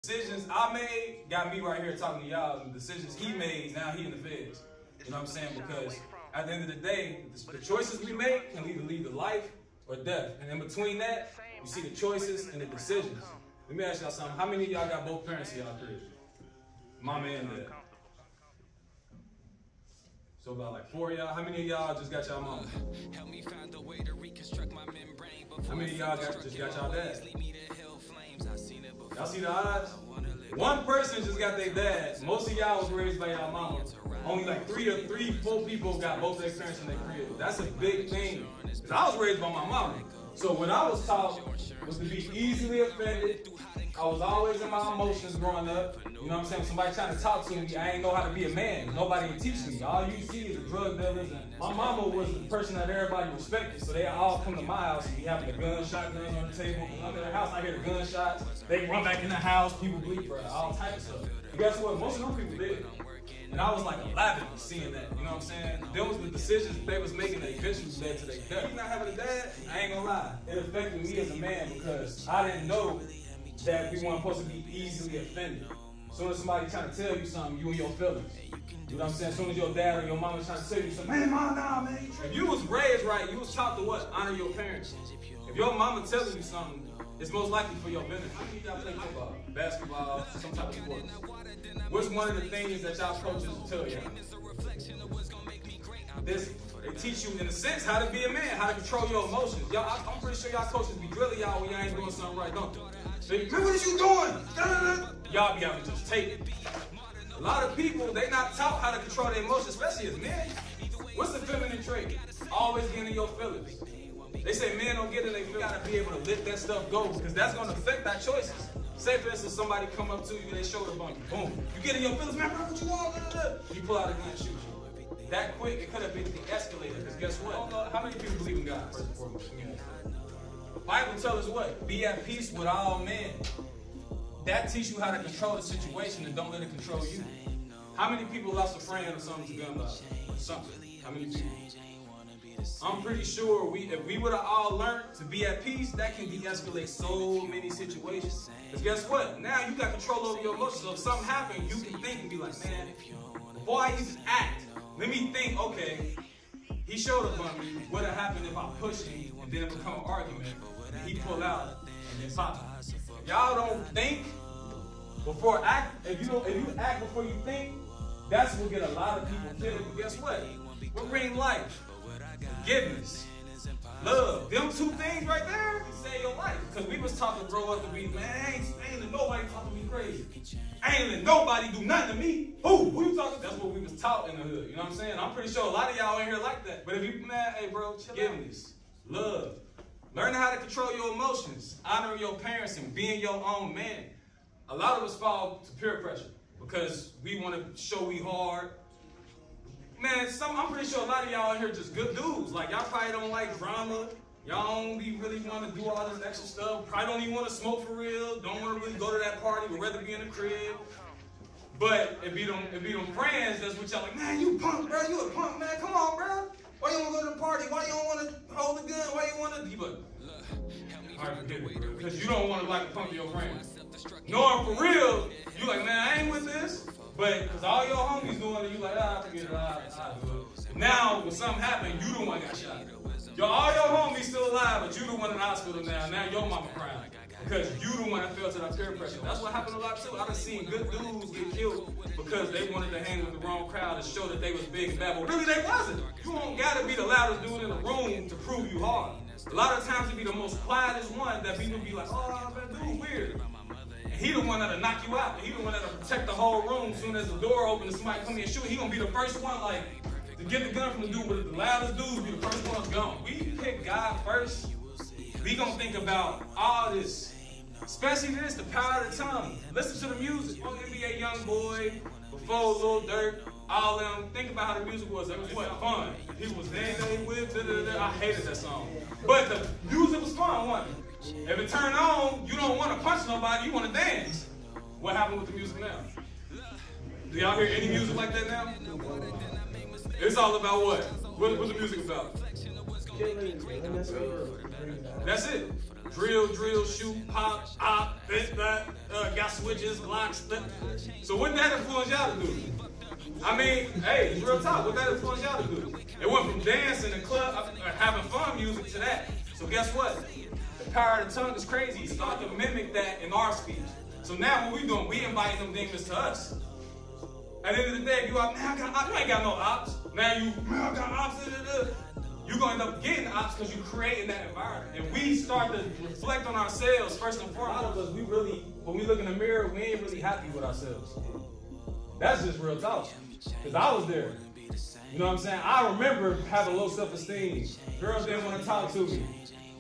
Decisions I made got me right here talking to y'all, and the decisions he made, now he in the feds. You know what I'm saying? Because at the end of the day, the choices we make can either lead to life or death. And in between that, you see the choices and the decisions. Let me ask y'all something. How many of y'all got both parents in y'all crib? Mama and dad. So about like 4 of y'all. How many of y'all just got y'all mama? How many of y'all just got y'all dad? Y'all see the odds? One person just got their dad. Most of y'all was raised by y'all mama. Only like 4 people got both their parents in their crib. That's a big thing. Because I was raised by my mama. So what I was taught was to be easily offended. I was always in my emotions growing up. You know what I'm saying? Somebody trying to talk to me, I ain't know how to be a man. Nobody would teach me. All you see is the drug dealers. And my mama was the person that everybody respected. So they all come to my house and be having a gun, shotguns on the table. Under their house, I hear the gunshots. They run back in the house, people bleed, bro. All type of stuff. And guess what? Most of them people did. And I was like 11 seeing that, you know what I'm saying? Them was the decisions that they was making that eventually led to their death. You not having a dad, I ain't gonna lie. It affected me as a man because I didn't know that we weren't supposed to be easily offended. As soon as somebody trying to tell you something, you and your feelings. You know what I'm saying? As soon as your dad or your mama trying to tell you something, man, mom, nah, man. If you was raised right, you was taught to what? Honor your parents. If your mama telling you something, it's most likely for your benefit. How many of y'all play football, basketball, some type of sport? What's one of the things that y'all coaches tell you? They teach you, in a sense, how to be a man, how to control your emotions. Y'all, I'm pretty sure y'all coaches be drilling y'all when y'all ain't doing something right, don't they? Man, what is you doing? Y'all be having to just take it. A lot of people, they not taught how to control their emotions, especially as men. What's the feminine trait? Always getting in your feelings. They say men don't get in their feelings. You gotta be able to let that stuff go because that's gonna affect our choices. Say for instance, somebody come up to you, they shoulder bump you, boom. You get in your feelings, man, what you want? You pull out a gun and shoot you. That quick, it could have been de-escalated because guess what? How many people believe in God, first and foremost? The Bible tells us what? Be at peace with all men. That teaches you how to control the situation and don't let it control you. How many people lost a friend or something to gun violence? Something. How many people? I'm pretty sure if we would have all learned to be at peace, that can de-escalate so many situations. Because guess what? Now you got control over your emotions. So if something happens, you can think and be like, man, before I even act, let me think, okay, he shoulder bumped me. What would have happened if I push him and then it become an argument and he pull out and then pop? Y'all don't think before act. If you act before you think, that's what get a lot of people killed. But guess what? What bring life? Forgiveness, love. Them 2 things right there can save your life. Because we was taught to grow up to be, man, I ain't let nobody talk to me crazy. I ain't let nobody do nothing to me. Who you talking to? That's what we was taught in the hood. You know what I'm saying? I'm pretty sure a lot of y'all ain't here like that. But if you, man, hey bro, forgiveness, love. Learning how to control your emotions, honoring your parents, and being your own man. A lot of us fall to peer pressure because we want to show we hard. Man, I'm pretty sure a lot of y'all in here just good dudes. Like, y'all probably don't like drama. Y'all don't really want to do all this extra stuff. Probably don't even want to smoke for real. Don't want to really go to that party. Would rather be in the crib. But if you them friends, that's what y'all like, man, you punk, bro. You a punk, man. Come on, bro. Why you don't go to the party? Why you don't want to hold the gun? Why you want to? Alright, forget it, bro. Because you don't want to like punk your friends. Knowing for real, you like, man, I ain't with this. But because all your homies doing it, you like, I forget it, I do it. Now, when something happened, you the one got shot. All your homies still alive, but you the one in the hospital now. Now your mama crying. Because you the one that fell to that peer pressure. That's what happened a lot too. I done seen good dudes get killed because they wanted to hang with the wrong crowd to show that they was big and bad. But really they wasn't. You don't gotta be the loudest dude in the room to prove you hard. A lot of times you be the most quietest one that people be like, oh, that dude weird. He the one that'll knock you out. He the one that'll protect the whole room. As soon as the door opens and somebody come in and shoot, he gonna be the first one like to get the gun from the dude. But the loudest dude will be the first one that's gone. We pick God first. We gonna think about all this, especially this, the power of the tongue. Listen to the music. NBA YoungBoy, before Lil Durk, all them. Think about how the music was. It was what? Fun. People was dancing with. I hated that song, but the music was fun, wasn't it? If it turned on, you don't want to punch nobody, you want to dance. What happened with the music now? Do y'all hear any music like that now? It's all about what? What's the music about? That's it. Drill, shoot, pop, op. got switches, Glocks. So what did that influence y'all to do? I mean, hey, it's real talk. What did that influence y'all to do? It went from dancing and club, having fun music to that. So guess what? The power of the tongue is crazy. Start to mimic that in our speech. So now what we doing? We inviting them demons to us. At the end of the day, you out, man, you ain't got no ops. Now you, man, I got ops. You're going to end up getting ops because you're creating that environment. And we start to reflect on ourselves first and foremost. Because we really, when we look in the mirror, we ain't really happy with ourselves. That's just real talk. Because I was there. You know what I'm saying? I remember having low self-esteem. Girls didn't want to talk to me.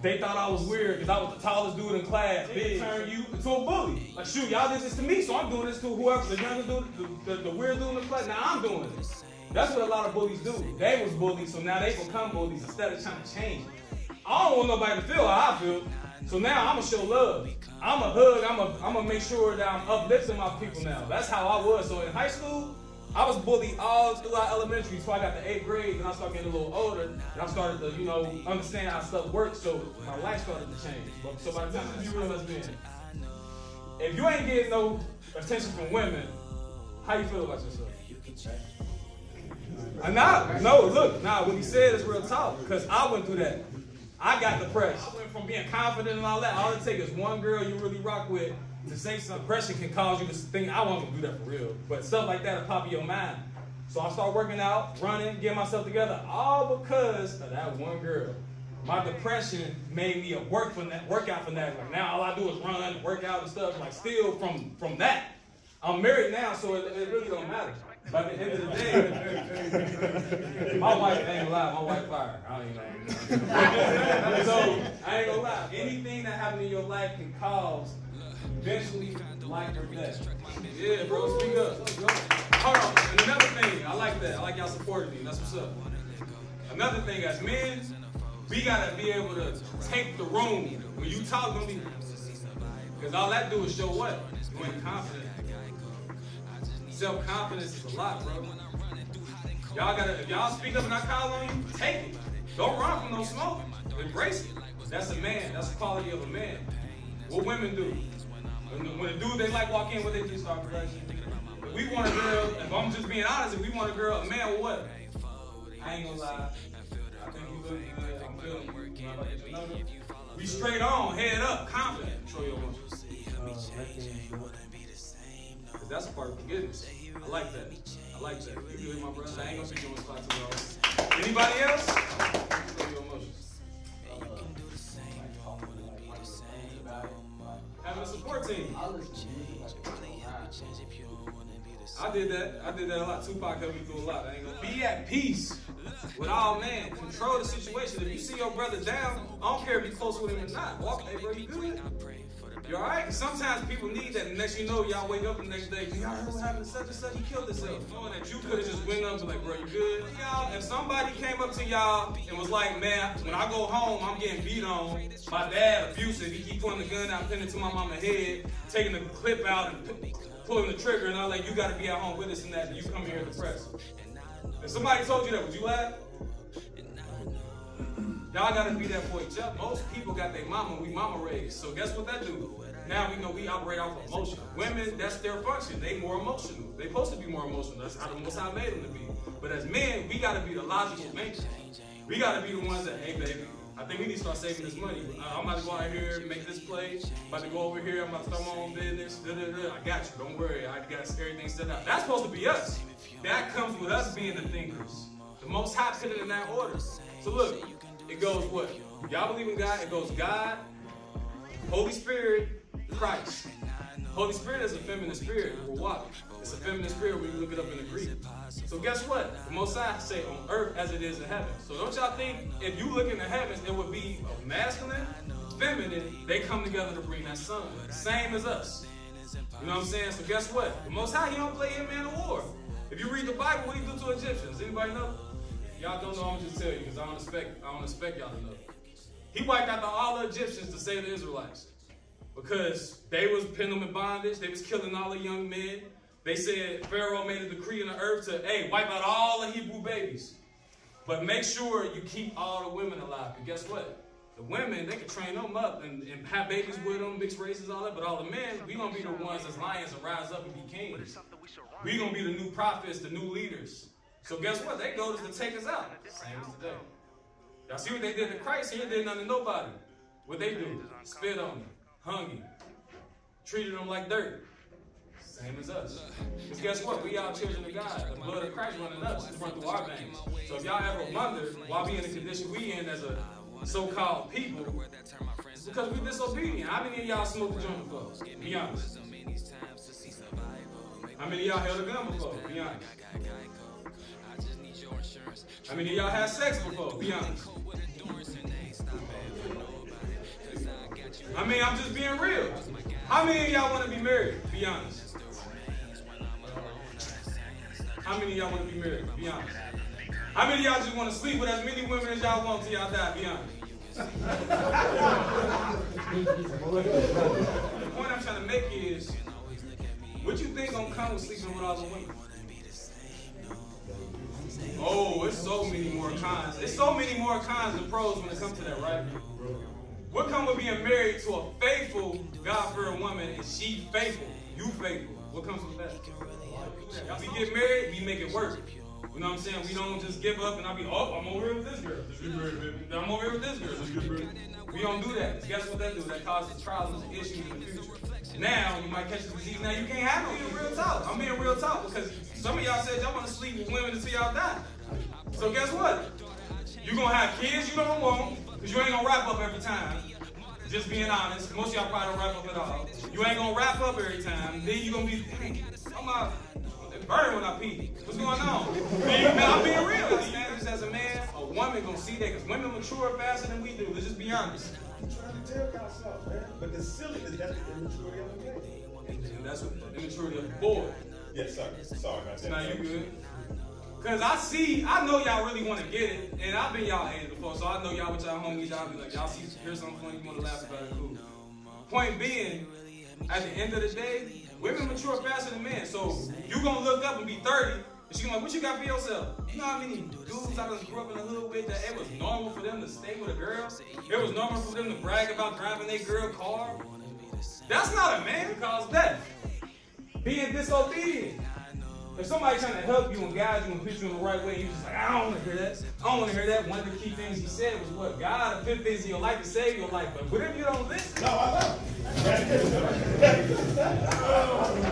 They thought I was weird because I was the tallest dude in class. They turned you into a bully. Like, shoot, y'all did this to me, so I'm doing this to whoever, the younger dude, the weird dude in the class. Now I'm doing this. That's what a lot of bullies do. They was bullies, so now they become bullies instead of trying to change. I don't want nobody to feel how I feel. So now I'm going to show love. I'm going to hug. I'm going to make sure that I'm uplifting my people now. That's how I was. So in high school, I was bullied all throughout elementary, so I got to 8th grade, and I started getting a little older, and I started to, you know, understand how stuff works, so my life started to change. So by the time you real lesbian, if you ain't getting no attention from women, how you feel about yourself? What he said is real talk, because I went through that. I got depressed. I went from being confident and all that. All it takes is one girl you really rock with to say something. Depression can cause you to think, I want to do that for real. But stuff like that will pop in your mind. So I start working out, running, getting myself together, all because of that one girl. My depression made me workout from that. Like now all I do is run, work out and stuff, like still from that. I'm married now, so it really don't matter. But at the end of the day, my wife ain't gonna lie, my wife fired. I ain't gonna So I ain't gonna lie. Anything that happened in your life can cause eventually life or death. Yeah, bro, speak up. Hold on. And another thing, I like that. I like y'all supporting me. That's what's up. Another thing, as men, we gotta be able to take the room. When you talk, don't be, because all that do is show what? You ain't confident. Self-confidence is a lot, bro. Y'all gotta, if y'all speak up and I call on you, take it. Don't run from no smoke. Embrace it. That's a man. That's the quality of a man. What women do. When a dude they like walk in, what they do, start progressing. If we want a girl, if I'm just being honest, if we want a girl, a man, well, what? I ain't gonna lie. I think you look good. I'm feeling you. We straight on, head up, confident. Control your emotions. Because that's a part of forgiveness. I like that. I like that. You good, my brother? I ain't gonna be doing this spot too long. Anybody else? Control your emotions. Having a support team. I did that a lot. Tupac helped me do a lot. I ain't gonna be at peace with all men. Control the situation. If you see your brother down, I don't care if you're close with him or not. Walk, hey bro, you good? You alright? Sometimes people need that. The next you know, y'all wake up the next day. Y'all heard what happened to such and such? He killed himself. Knowing that you could have just went up and like, bro, you good? Y'all, if somebody came up to y'all and was like, man, when I go home, I'm getting beat on. My dad abusive. He keep pulling the gun out, pinning it to my mama's head, taking the clip out and pulling the trigger, and I'm like, you got to be at home with us and that, and you come here depressed. If somebody told you that, would you laugh? Y'all got to be there for each other. Most people got their mama, we mama raised. So guess what that do? Now we know we operate off of emotion. Women, that's their function. They more emotional. They supposed to be more emotional. That's how the Most High made them to be. But as men, we got to be the logical thinkers. We got to be the ones that, hey baby, I think we need to start saving this money. I'm about to go out here and make this play. I'm about to go over here. I'm about to start my own business. I got you. Don't worry. I got everything set up. That's supposed to be us. That comes with us being the thinkers. The Most High put it in that order. So look, it goes what? Y'all believe in God? It goes God, Holy Spirit, Christ. Holy Spirit is a feminine spirit. We're walking. It's a feminine spirit when you look it up in the Greek. So guess what? The Most High say on earth as it is in heaven. So don't y'all think if you look in the heavens, it would be a masculine, feminine, they come together to bring that son. Same as us. You know what I'm saying? So guess what? The Most High, he don't play in man of war. If you read the Bible, what do he do to Egyptians? Anybody know? Y'all don't know, I'm just tell you because I don't expect y'all to know. He wiped out all the Egyptians to save the Israelites. Because they was pinning them in bondage. They was killing all the young men. They said Pharaoh made a decree in the earth to, hey, wipe out all the Hebrew babies. But make sure you keep all the women alive. And guess what? The women, they can train them up and have babies with them, mixed races, all that. But all the men, we going to be the ones that's lions and rise up and be kings. We going to be the new prophets, the new leaders. So guess what? They go to take us out. Same as today. Y'all see what they did to Christ? He did nothing to nobody. What they do? Spit on him, hung him, treated him like dirt. Same as us. Because guess what? We are children of God. The blood of Christ running us. It's run through our veins. So if y'all ever wonder why we in the condition we in as a so-called people, it's because we disobedient. How many of y'all smoked a joint before? Be honest. How many of y'all held a gun before? Be honest. How many of y'all had sex before? Be honest. I mean, I'm just being real. How many of y'all want to be married? Be honest. How many of y'all want to be married? Be honest. How many of y'all just want to sleep with as many women as y'all want till y'all die? Be honest. The point I'm trying to make is, what you think gonna come with sleeping with all the women? Oh, it's so many more cons. There's so many more cons than pros when it comes to that, right? What come with being married to a faithful, God-fearing woman and she faithful? You faithful. What comes with that? We get married, we make it work. You know what I'm saying? We don't just give up and I'll be, oh, I'm over here with this girl. I'm over here with this girl. We don't do that. Guess what that do? That causes trials and issues in the future. Now, you might catch the disease. Now, you can't handle it in real talk. I'm being real talk because some of y'all said y'all want to sleep with women until y'all die. So guess what? You're going to have kids you don't want because you ain't going to wrap up every time. Just being honest. Most of y'all probably don't wrap up at all. You ain't going to wrap up every time. Then you're going to be, hey, I'm out. Burn when I pee. What's going on? I'm being real. As a man, a woman gonna see that because women mature faster than we do. Let's just be honest. I'm trying to tell y'all something, man. But the silliness, that's the immaturity of the man. That's what the immaturity of the boy. Yes, sir. Sorry about that. Now you good. Cause I know y'all really want to get it, and I've been y'all age before, so I know y'all with y'all homies, y'all be like, y'all see, here's something funny, you want to laugh about it, cool. Point being, at the end of the day, women mature faster than men, so you gonna look up and be 30, and she gonna be like, what you got for yourself? You know how many dudes I just grew up in the hood with that it was normal for them to stay with a girl? It was normal for them to brag about driving their girl car? That's not a man, cause death. Being disobedient. If somebody trying to help you and guide you and put you in the right way, you just like, I don't want to hear that. I don't want to hear that. One of the key things he said was what? God, the fifth things in your life to save your life. But whatever you don't listen. No, I love it.